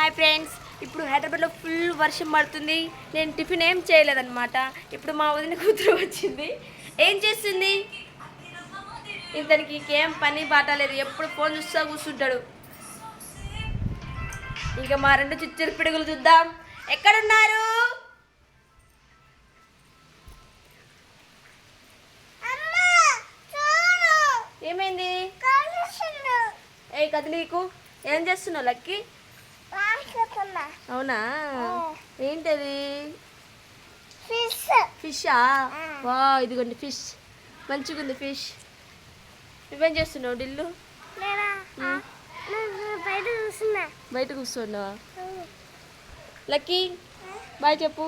Hi friends, ఇప్పుడు హైదరాబాద్లో full వర్షం పడుతుంది. నేను టిఫిన్ ఏం చేయలేదన్నమాట. ఇప్పుడు మా వదిన కూతురు వచ్చింది. ఏం చేస్తుంది? ఇతనికి ఇంకేం పని బాట లేదు, ఎప్పుడు ఫోన్ చూస్తా కూర్చుంటాడు. ఇంకా మా రెండు చిచ్చరి పిడుగులు చూద్దాం. ఎక్కడున్నారు? ఏమైంది? ఏ కదిలీకు ఏం చేస్తున్నావు లక్కీ? అవునా, ఏంటది? ఫిషా? వా, ఇదిగోండి ఫిష్, మంచిగా ఉంది ఫిష్. నువ్వేం చేస్తున్నావు డిల్లు? బయట కూర్చున్నావా? లక్కీ బాయ్ చెప్పు.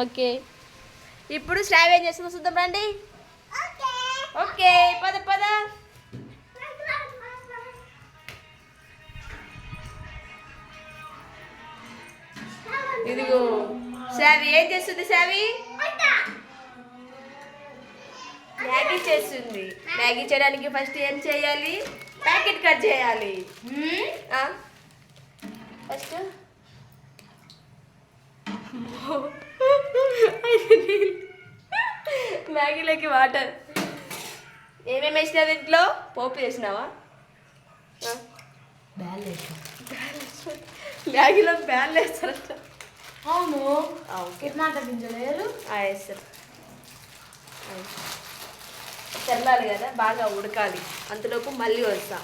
ఓకే, ఇప్పుడు శ్రావ్ ఏం చేస్తుందో చూద్దాం రండి. ఓకే, పద పద. ఇదిగో శ్రావి ఏం చేస్తుంది? శ్రావి మ్యాగీ చేస్తుంది. మ్యాగీ చేయడానికి ఫస్ట్ ఏం చేయాలి? ప్యాకెట్ కట్ చేయాలి. ఫస్ట్ మ్యాగీలోకి వాటర్. ఏమేమి వేసినావు ఇంట్లో? పోపు వేసినావా? మ్యాగీలో బ్యాల్ వేస్తారట. అవును, ఓకే గింజలేరు వేస్తారు. తెల్లాలి కదా, బాగా ఉడకాలి. అంతలోపు మళ్ళీ వస్తా.